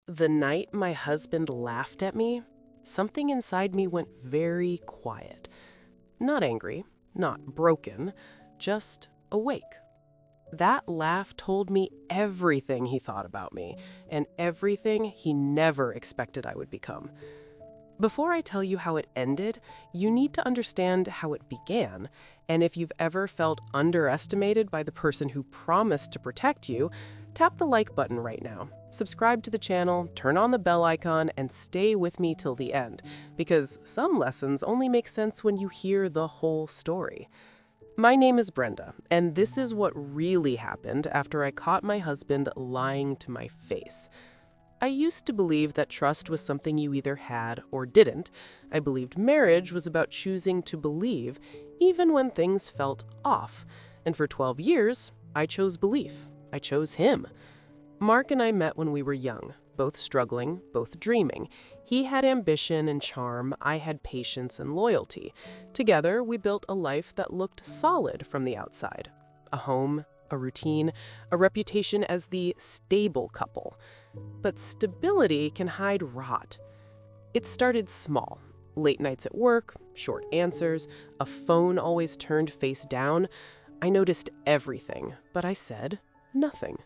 The night my husband laughed at me, something inside me went very quiet. Not angry, not broken, just awake. That laugh told me everything he thought about me and everything he never expected I would become. Before I tell you how it ended, you need to understand how it began, and if you've ever felt underestimated by the person who promised to protect you, tap the like button right now. Subscribe to the channel, turn on the bell icon, and stay with me till the end, because some lessons only make sense when you hear the whole story. My name is Brenda, and this is what really happened after I caught my husband lying to my face. I used to believe that trust was something you either had or didn't. I believed marriage was about choosing to believe, even when things felt off. And for 12 years, I chose belief. I chose him. Mark and I met when we were young, both struggling, both dreaming. He had ambition and charm, I had patience and loyalty. Together, we built a life that looked solid from the outside. A home, a routine, a reputation as the stable couple. But stability can hide rot. It started small. Late nights at work, short answers, a phone always turned face down. I noticed everything, but I said nothing.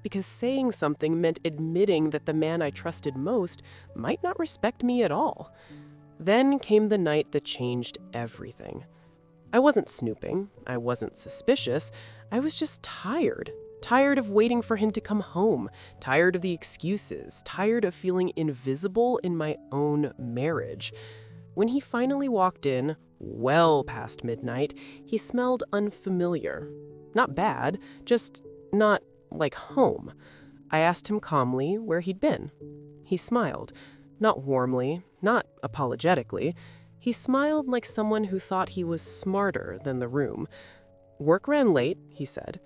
Because saying something meant admitting that the man I trusted most might not respect me at all. Then came the night that changed everything. I wasn't snooping, I wasn't suspicious, I was just tired. Tired of waiting for him to come home, tired of the excuses, tired of feeling invisible in my own marriage. When he finally walked in, well past midnight, he smelled unfamiliar. Not bad, just not like home. I asked him calmly where he'd been. He smiled, not warmly, not apologetically. He smiled like someone who thought he was smarter than the room. "Work ran late," he said.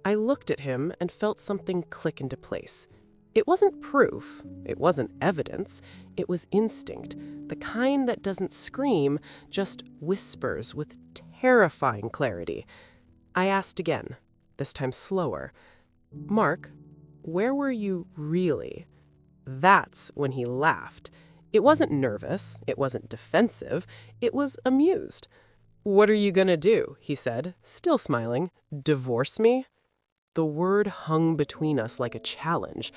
I looked at him and felt something click into place. It wasn't proof, it wasn't evidence, it was instinct, the kind that doesn't scream, just whispers with terrifying clarity. I asked again, this time slower, "Mark, where were you really?" That's when he laughed. It wasn't nervous, it wasn't defensive, it was amused. "What are you gonna do?" he said, still smiling. "Divorce me?" The word hung between us like a challenge.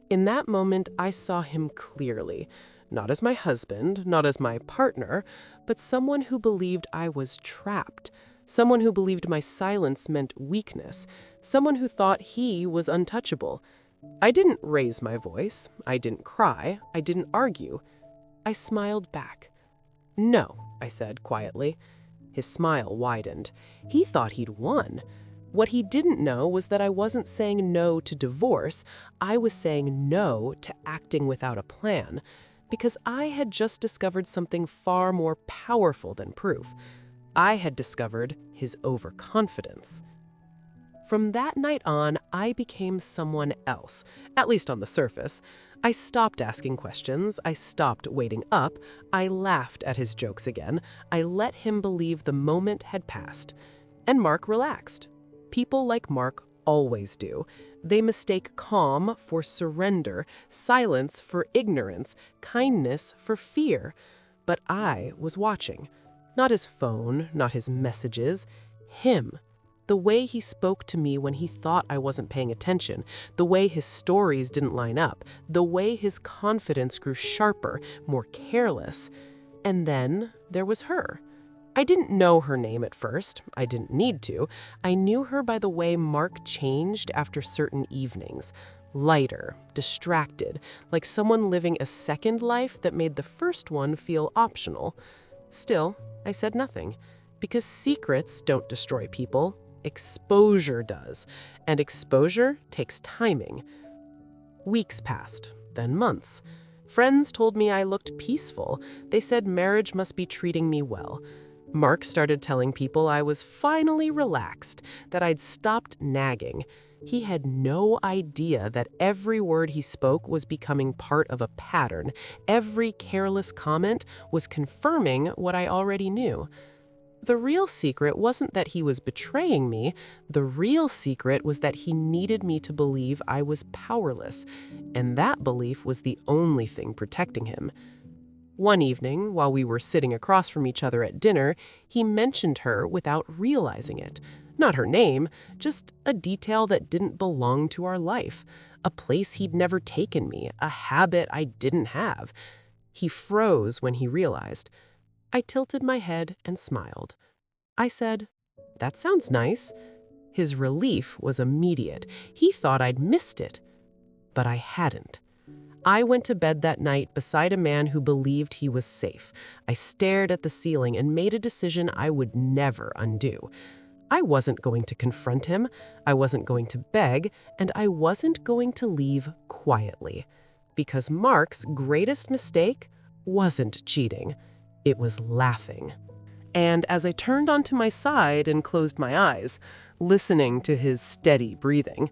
In that moment, I saw him clearly. Not as my husband, not as my partner, but someone who believed I was trapped. Someone who believed my silence meant weakness. Someone who thought he was untouchable. I didn't raise my voice. I didn't cry. I didn't argue. I smiled back. "No," I said quietly. His smile widened. He thought he'd won. What he didn't know was that I wasn't saying no to divorce, I was saying no to acting without a plan, because I had just discovered something far more powerful than proof. I had discovered his overconfidence. From that night on, I became someone else, at least on the surface. I stopped asking questions, I stopped waiting up, I laughed at his jokes again, I let him believe the moment had passed. And Mark relaxed. People like Mark always do. They mistake calm for surrender, silence for ignorance, kindness for fear. But I was watching. Not his phone, not his messages. Him. The way he spoke to me when he thought I wasn't paying attention. The way his stories didn't line up. The way his confidence grew sharper, more careless. And then there was her. I didn't know her name at first. I didn't need to. I knew her by the way Mark changed after certain evenings. Lighter, distracted, like someone living a second life that made the first one feel optional. Still, I said nothing, because secrets don't destroy people. Exposure does, and exposure takes timing. Weeks passed, then months. Friends told me I looked peaceful. They said marriage must be treating me well. Mark started telling people I was finally relaxed, that I'd stopped nagging. He had no idea that every word he spoke was becoming part of a pattern. Every careless comment was confirming what I already knew. The real secret wasn't that he was betraying me. The real secret was that he needed me to believe I was powerless, and that belief was the only thing protecting him. One evening, while we were sitting across from each other at dinner, he mentioned her without realizing it. Not her name, just a detail that didn't belong to our life, a place he'd never taken me, a habit I didn't have. He froze when he realized. I tilted my head and smiled. I said, "That sounds nice." His relief was immediate. He thought I'd missed it, but I hadn't. I went to bed that night beside a man who believed he was safe. I stared at the ceiling and made a decision I would never undo. I wasn't going to confront him, I wasn't going to beg, and I wasn't going to leave quietly. Because Mark's greatest mistake wasn't cheating, it was laughing. And as I turned onto my side and closed my eyes, listening to his steady breathing,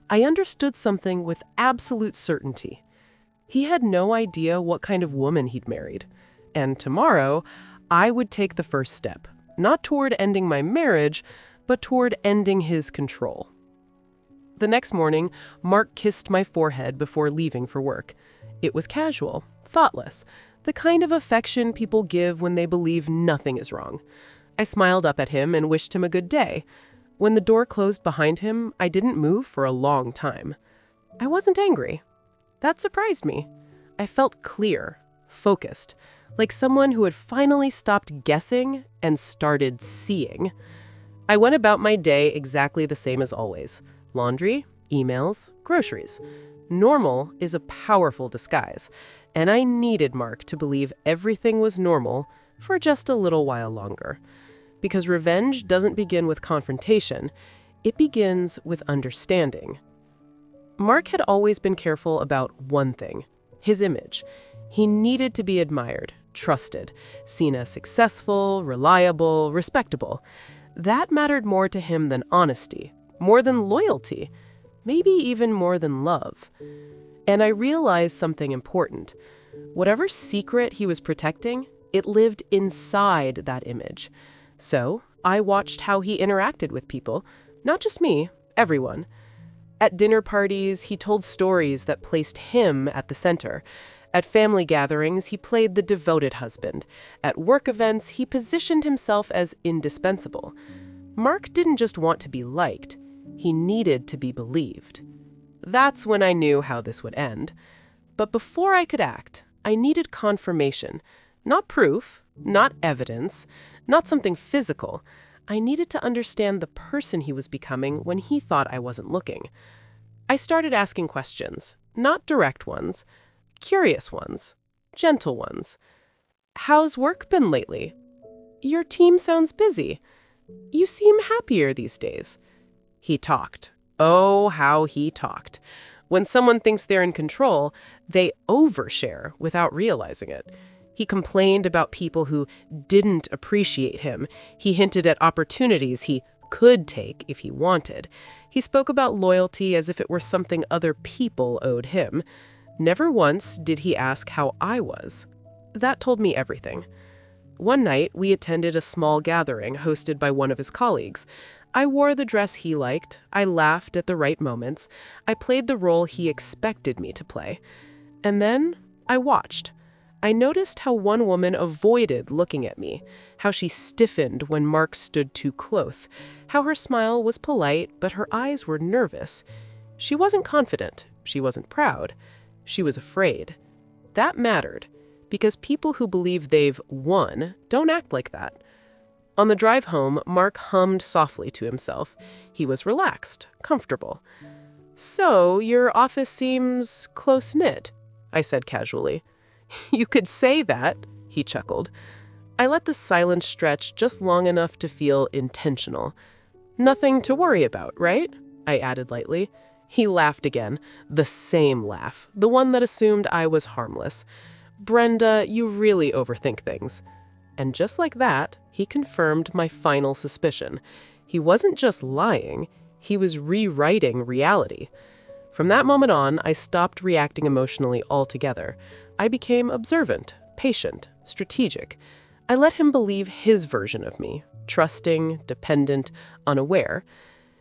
I understood something with absolute certainty. He had no idea what kind of woman he'd married. And tomorrow, I would take the first step, not toward ending my marriage, but toward ending his control. The next morning, Mark kissed my forehead before leaving for work. It was casual, thoughtless, the kind of affection people give when they believe nothing is wrong. I smiled up at him and wished him a good day. When the door closed behind him, I didn't move for a long time. I wasn't angry. That surprised me. I felt clear, focused, like someone who had finally stopped guessing and started seeing. I went about my day exactly the same as always. Laundry, emails, groceries. Normal is a powerful disguise, and I needed Mark to believe everything was normal for just a little while longer. Because revenge doesn't begin with confrontation, it begins with understanding. Mark had always been careful about one thing, his image. He needed to be admired, trusted, seen as successful, reliable, respectable. That mattered more to him than honesty, more than loyalty, maybe even more than love. And I realized something important. Whatever secret he was protecting, it lived inside that image. So I watched how he interacted with people, not just me, everyone. At dinner parties, he told stories that placed him at the center. At family gatherings, he played the devoted husband. At work events, he positioned himself as indispensable. Mark didn't just want to be liked, he needed to be believed. That's when I knew how this would end. But before I could act, I needed confirmation. Not proof, not evidence, not something physical. I needed to understand the person he was becoming when he thought I wasn't looking. I started asking questions, not direct ones, curious ones, gentle ones. How's work been lately? Your team sounds busy. You seem happier these days. He talked. Oh, how he talked. When someone thinks they're in control, they overshare without realizing it. He complained about people who didn't appreciate him. He hinted at opportunities he could take if he wanted. He spoke about loyalty as if it were something other people owed him. Never once did he ask how I was. That told me everything. One night, we attended a small gathering hosted by one of his colleagues. I wore the dress he liked. I laughed at the right moments. I played the role he expected me to play. And then I watched. I noticed how one woman avoided looking at me, how she stiffened when Mark stood too close, how her smile was polite, but her eyes were nervous. She wasn't confident. She wasn't proud. She was afraid. That mattered, because people who believe they've won don't act like that. On the drive home, Mark hummed softly to himself. He was relaxed, comfortable. "So, your office seems close-knit," I said casually. "You could say that," he chuckled. I let the silence stretch just long enough to feel intentional. "Nothing to worry about, right?" I added lightly. He laughed again, the same laugh, the one that assumed I was harmless. "Brenda, you really overthink things." And just like that, he confirmed my final suspicion. He wasn't just lying, he was rewriting reality. From that moment on, I stopped reacting emotionally altogether. I became observant, patient, strategic. I let him believe his version of me, trusting, dependent, unaware.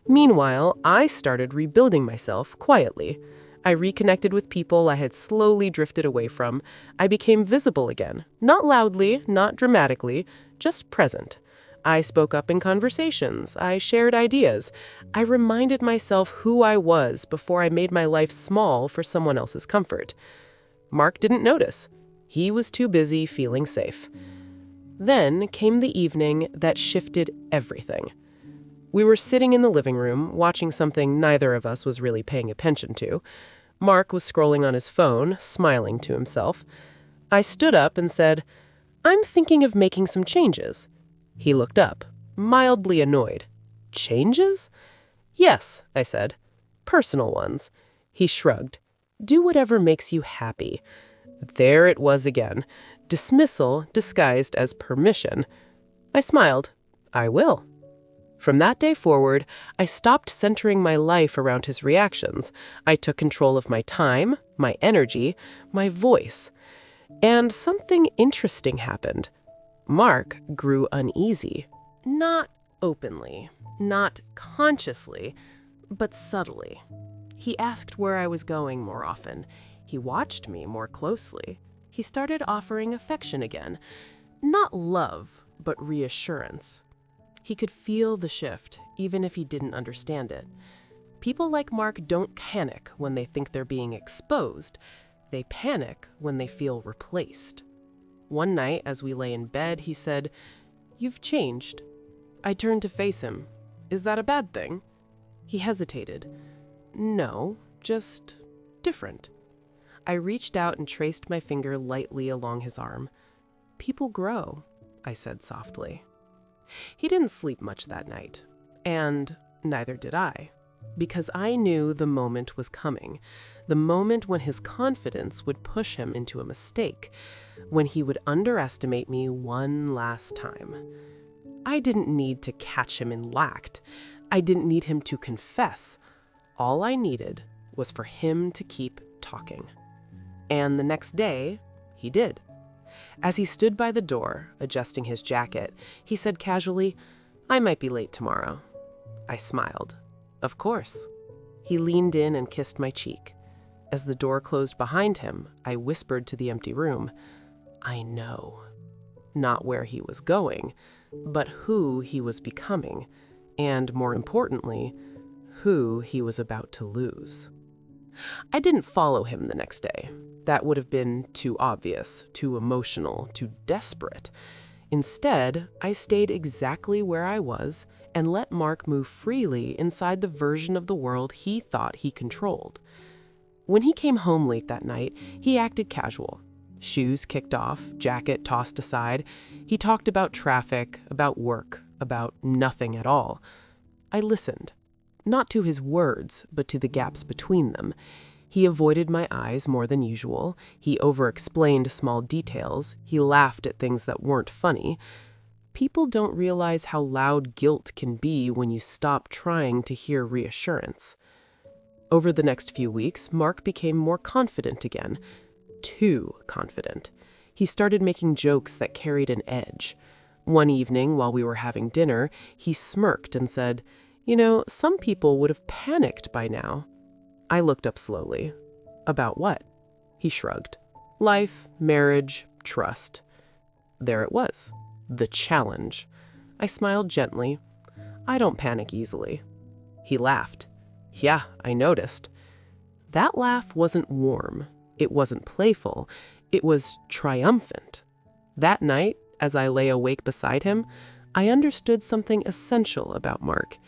Meanwhile, I started rebuilding myself quietly. I reconnected with people I had slowly drifted away from. I became visible again, not loudly, not dramatically, just present. I spoke up in conversations. I shared ideas. I reminded myself who I was before I made my life small for someone else's comfort. Mark didn't notice. He was too busy feeling safe. Then came the evening that shifted everything. We were sitting in the living room, watching something neither of us was really paying attention to. Mark was scrolling on his phone, smiling to himself. I stood up and said, "I'm thinking of making some changes." He looked up, mildly annoyed. "Changes?" "Yes," I said. "Personal ones." He shrugged. "Do whatever makes you happy." There it was again. Dismissal disguised as permission. I smiled. "I will." From that day forward, I stopped centering my life around his reactions. I took control of my time, my energy, my voice. And something interesting happened. Mark grew uneasy. Not openly, not consciously, but subtly. He asked where I was going more often. He watched me more closely. He started offering affection again. Not love, but reassurance. He could feel the shift, even if he didn't understand it. People like Mark don't panic when they think they're being exposed. They panic when they feel replaced. One night, as we lay in bed, he said, "You've changed." I turned to face him. "Is that a bad thing?" He hesitated. "No, just different." I reached out and traced my finger lightly along his arm. "People grow," I said softly. He didn't sleep much that night, and neither did I, because I knew the moment was coming, the moment when his confidence would push him into a mistake, when he would underestimate me one last time. I didn't need to catch him in l'act. I didn't need him to confess. All I needed was for him to keep talking. And the next day, he did. As he stood by the door, adjusting his jacket, he said casually, "I might be late tomorrow." I smiled. "Of course." He leaned in and kissed my cheek. As the door closed behind him, I whispered to the empty room, "I know." Not where he was going, but who he was becoming, and more importantly, who he was about to lose. I didn't follow him the next day. That would have been too obvious, too emotional, too desperate. Instead, I stayed exactly where I was and let Mark move freely inside the version of the world he thought he controlled. When he came home late that night, he acted casual. Shoes kicked off, jacket tossed aside. He talked about traffic, about work, about nothing at all. I listened. Not to his words, but to the gaps between them. He avoided my eyes more than usual. He over-explained small details. He laughed at things that weren't funny. People don't realize how loud guilt can be when you stop trying to hear reassurance. Over the next few weeks, Mark became more confident again. Too confident. He started making jokes that carried an edge. One evening, while we were having dinner, he smirked and said, "You know, some people would have panicked by now." I looked up slowly. "About what?" He shrugged. "Life, marriage, trust." There it was. The challenge. I smiled gently. "I don't panic easily." He laughed. "Yeah, I noticed." That laugh wasn't warm. It wasn't playful. It was triumphant. That night, as I lay awake beside him, I understood something essential about Mark.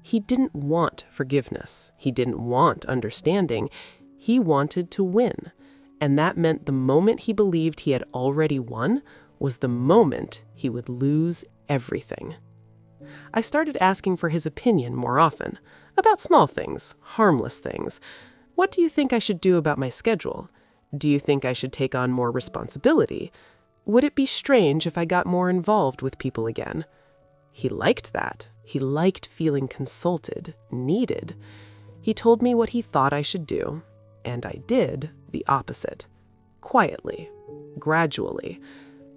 He didn't want forgiveness. He didn't want understanding. He wanted to win. And that meant the moment he believed he had already won was the moment he would lose everything. I started asking for his opinion more often, about small things, harmless things. "What do you think I should do about my schedule? Do you think I should take on more responsibility? Would it be strange if I got more involved with people again?" He liked that. He liked feeling consulted, needed. He told me what he thought I should do, and I did the opposite. Quietly, gradually.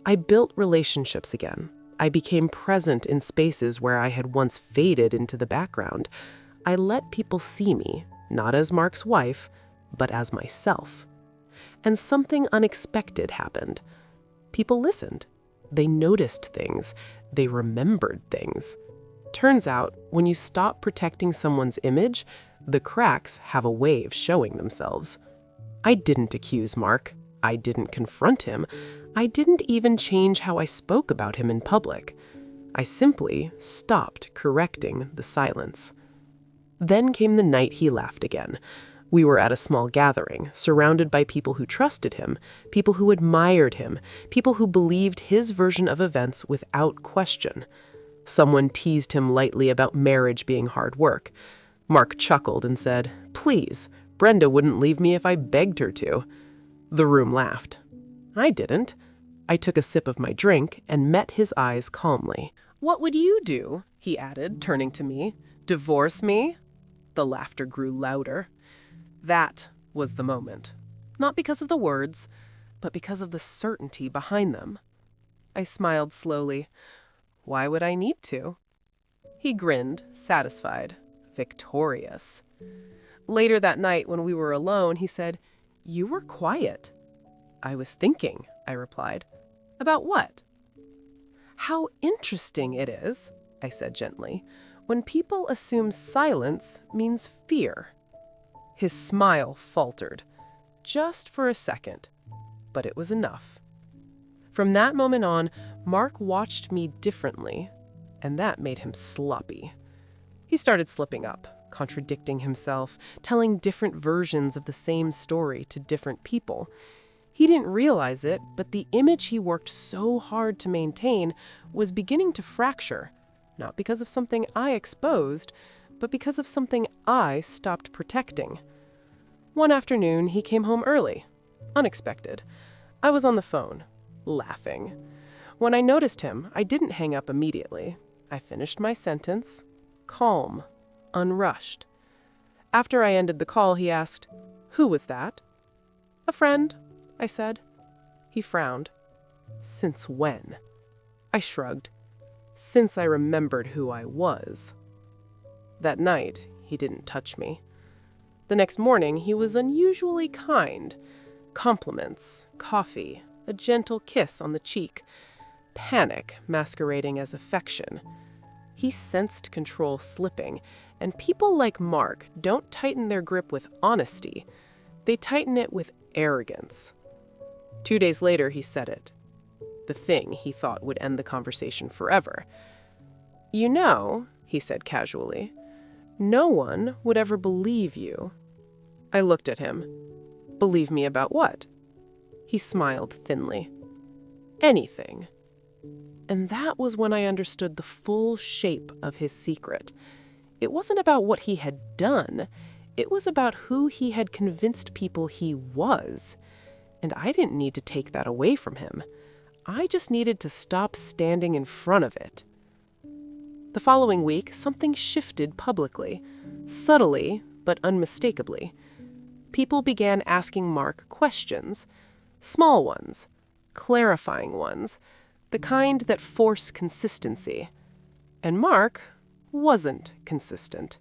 I built relationships again. I became present in spaces where I had once faded into the background. I let people see me, not as Mark's wife, but as myself. And something unexpected happened. People listened. They noticed things. They remembered things. Turns out, when you stop protecting someone's image, the cracks have a way of showing themselves. I didn't accuse Mark. I didn't confront him. I didn't even change how I spoke about him in public. I simply stopped correcting the silence. Then came the night he laughed again. We were at a small gathering, surrounded by people who trusted him, people who admired him, people who believed his version of events without question. Someone teased him lightly about marriage being hard work. Mark chuckled and said, "Please, Brenda wouldn't leave me if I begged her to." The room laughed. I didn't. I took a sip of my drink and met his eyes calmly. "What would you do?" he added, turning to me. "Divorce me?" The laughter grew louder. That was the moment. Not because of the words, but because of the certainty behind them. I smiled slowly. Why would I need to? He grinned, satisfied, victorious. Later that night, when we were alone, he said, "You were quiet." "I was thinking," I replied. "About what?" "How interesting it is," I said gently, "when people assume silence means fear." His smile faltered, just for a second, but it was enough. From that moment on, Mark watched me differently, and that made him sloppy. He started slipping up, contradicting himself, telling different versions of the same story to different people. He didn't realize it, but the image he worked so hard to maintain was beginning to fracture, not because of something I exposed, but because of something I stopped protecting. One afternoon, he came home early. Unexpected. I was on the phone, laughing. When I noticed him, I didn't hang up immediately. I finished my sentence, calm, unrushed. After I ended the call, he asked, "Who was that?" "A friend," I said. He frowned. "Since when?" I shrugged. "Since I remembered who I was." That night, he didn't touch me. The next morning, he was unusually kind. Compliments, coffee, a gentle kiss on the cheek, panic masquerading as affection. He sensed control slipping, and people like Mark don't tighten their grip with honesty. They tighten it with arrogance. 2 days later, he said it. The thing he thought would end the conversation forever. "You know," he said casually, "no one would ever believe you." I looked at him. "Believe me about what?" He smiled thinly. "Anything." And that was when I understood the full shape of his secret. It wasn't about what he had done. It was about who he had convinced people he was. And I didn't need to take that away from him. I just needed to stop standing in front of it. The following week, something shifted publicly, subtly but unmistakably. People began asking Mark questions, small ones, clarifying ones, the kind that force consistency. And Mark wasn't consistent.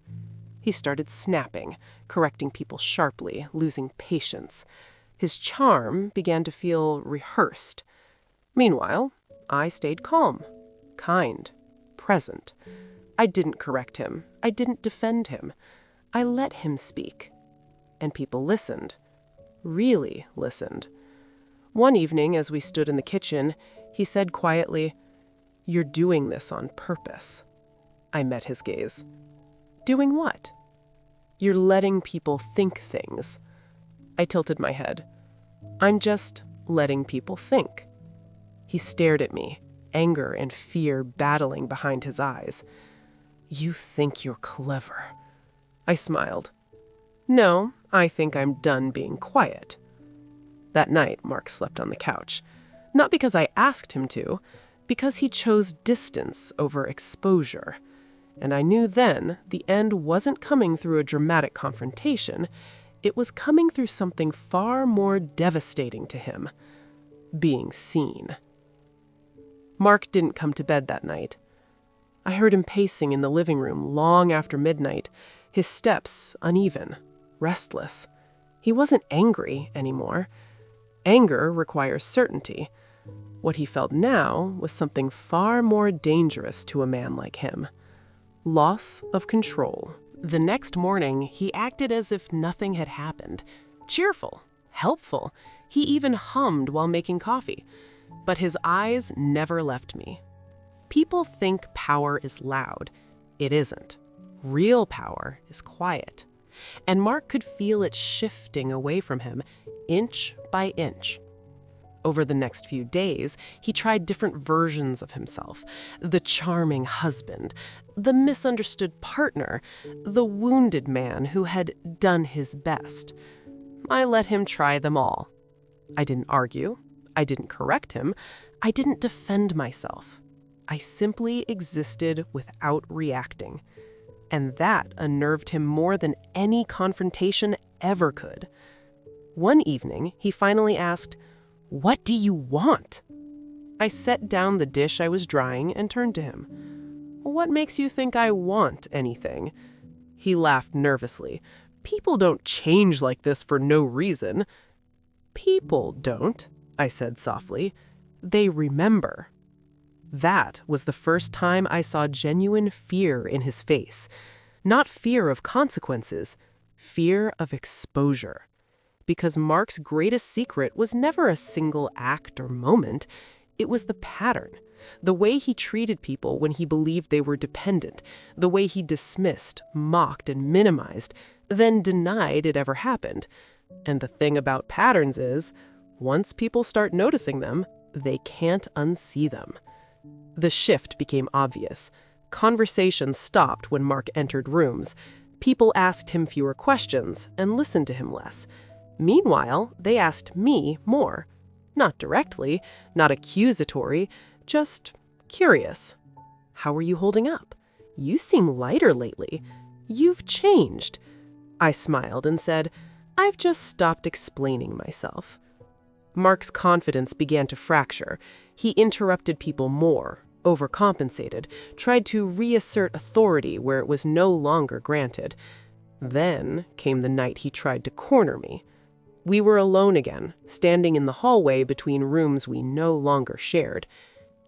He started snapping, correcting people sharply, losing patience. His charm began to feel rehearsed. Meanwhile, I stayed calm, kind, present. I didn't correct him. I didn't defend him. I let him speak. And people listened, really listened. One evening, as we stood in the kitchen, he said quietly, "You're doing this on purpose." I met his gaze. "Doing what?" "You're letting people think things." I tilted my head. "I'm just letting people think." He stared at me, anger and fear battling behind his eyes. "You think you're clever." I smiled. "No, I think I'm done being quiet." That night, Mark slept on the couch. Not because I asked him to, because he chose distance over exposure. And I knew then the end wasn't coming through a dramatic confrontation. It was coming through something far more devastating to him: being seen. Mark didn't come to bed that night. I heard him pacing in the living room long after midnight, his steps uneven, restless. He wasn't angry anymore. Anger requires certainty. What he felt now was something far more dangerous to a man like him. Loss of control. The next morning, he acted as if nothing had happened. Cheerful, helpful. He even hummed while making coffee. But his eyes never left me. People think power is loud. It isn't. Real power is quiet. And Mark could feel it shifting away from him, inch by inch. Over the next few days, he tried different versions of himself. The charming husband, the misunderstood partner, the wounded man who had done his best. I let him try them all. I didn't argue. I didn't correct him. I didn't defend myself. I simply existed without reacting. And that unnerved him more than any confrontation ever could. One evening, he finally asked, "What do you want?" I set down the dish I was drying and turned to him. "What makes you think I want anything?" He laughed nervously. "People don't change like this for no reason." "People don't," I said softly. "They remember." That was the first time I saw genuine fear in his face. Not fear of consequences, fear of exposure. Because Mark's greatest secret was never a single act or moment. It was the pattern, the way he treated people when he believed they were dependent, the way he dismissed, mocked, and minimized, then denied it ever happened. And the thing about patterns is, once people start noticing them, they can't unsee them. The shift became obvious. Conversations stopped when Mark entered rooms. People asked him fewer questions and listened to him less. Meanwhile, they asked me more. Not directly, not accusatory, just curious. "How are you holding up? You seem lighter lately. You've changed." I smiled and said, "I've just stopped explaining myself." Mark's confidence began to fracture. He interrupted people more, overcompensated, tried to reassert authority where it was no longer granted. Then came the night he tried to corner me. We were alone again, standing in the hallway between rooms we no longer shared.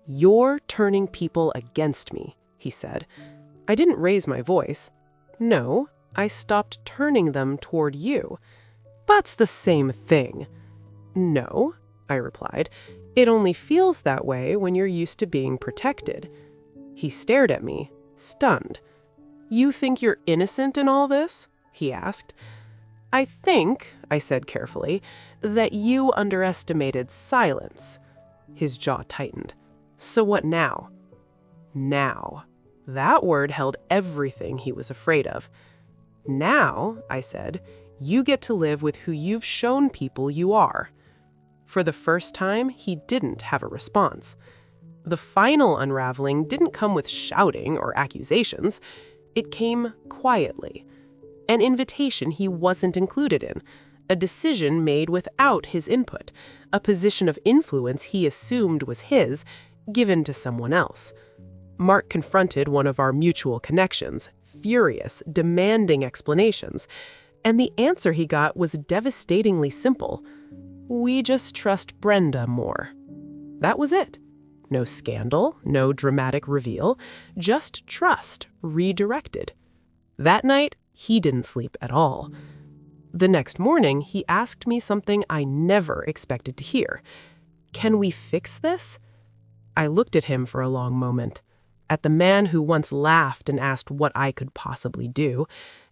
"You're turning people against me," he said. I didn't raise my voice. No, I stopped turning them toward you. "That's the same thing." "No," I replied. "It only feels that way when you're used to being protected." He stared at me, stunned. "You think you're innocent in all this?" he asked. "I think," I said carefully, "that you underestimated silence." His jaw tightened. "So what now?" Now. That word held everything he was afraid of. "Now," I said, "you get to live with who you've shown people you are." For the first time, he didn't have a response. The final unraveling didn't come with shouting or accusations. It came quietly. An invitation he wasn't included in, a decision made without his input, a position of influence he assumed was his, given to someone else. Mark confronted one of our mutual connections, furious, demanding explanations, and the answer he got was devastatingly simple. "We just trust Brenda more." That was it. No scandal, no dramatic reveal, just trust redirected. That night, he didn't sleep at all. The next morning, he asked me something I never expected to hear. "Can we fix this?" I looked at him for a long moment. At the man who once laughed and asked what I could possibly do.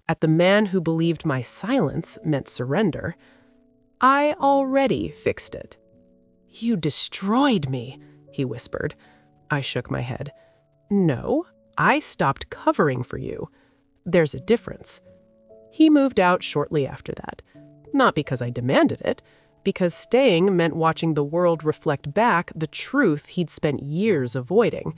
At the man who believed my silence meant surrender. "I already fixed it." "You destroyed me," he whispered. I shook my head. "No, I stopped covering for you. There's a difference." He moved out shortly after that. Not because I demanded it, because staying meant watching the world reflect back the truth he'd spent years avoiding.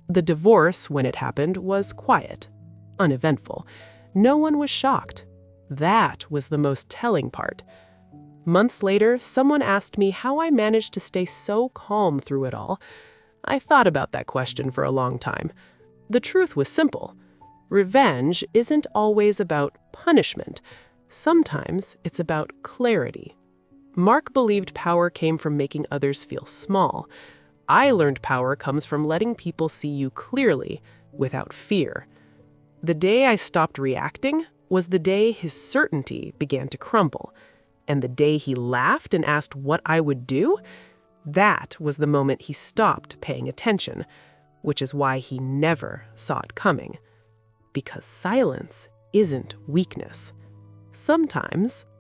The divorce, when it happened, was quiet, uneventful. No one was shocked. That was the most telling part. Months later, someone asked me how I managed to stay so calm through it all. I thought about that question for a long time. The truth was simple. Revenge isn't always about punishment. Sometimes it's about clarity. Mark believed power came from making others feel small. I learned power comes from letting people see you clearly, without fear. The day I stopped reacting was the day his certainty began to crumble. And the day he laughed and asked what I would do, that was the moment he stopped paying attention, which is why he never saw it coming. Because silence isn't weakness. Sometimes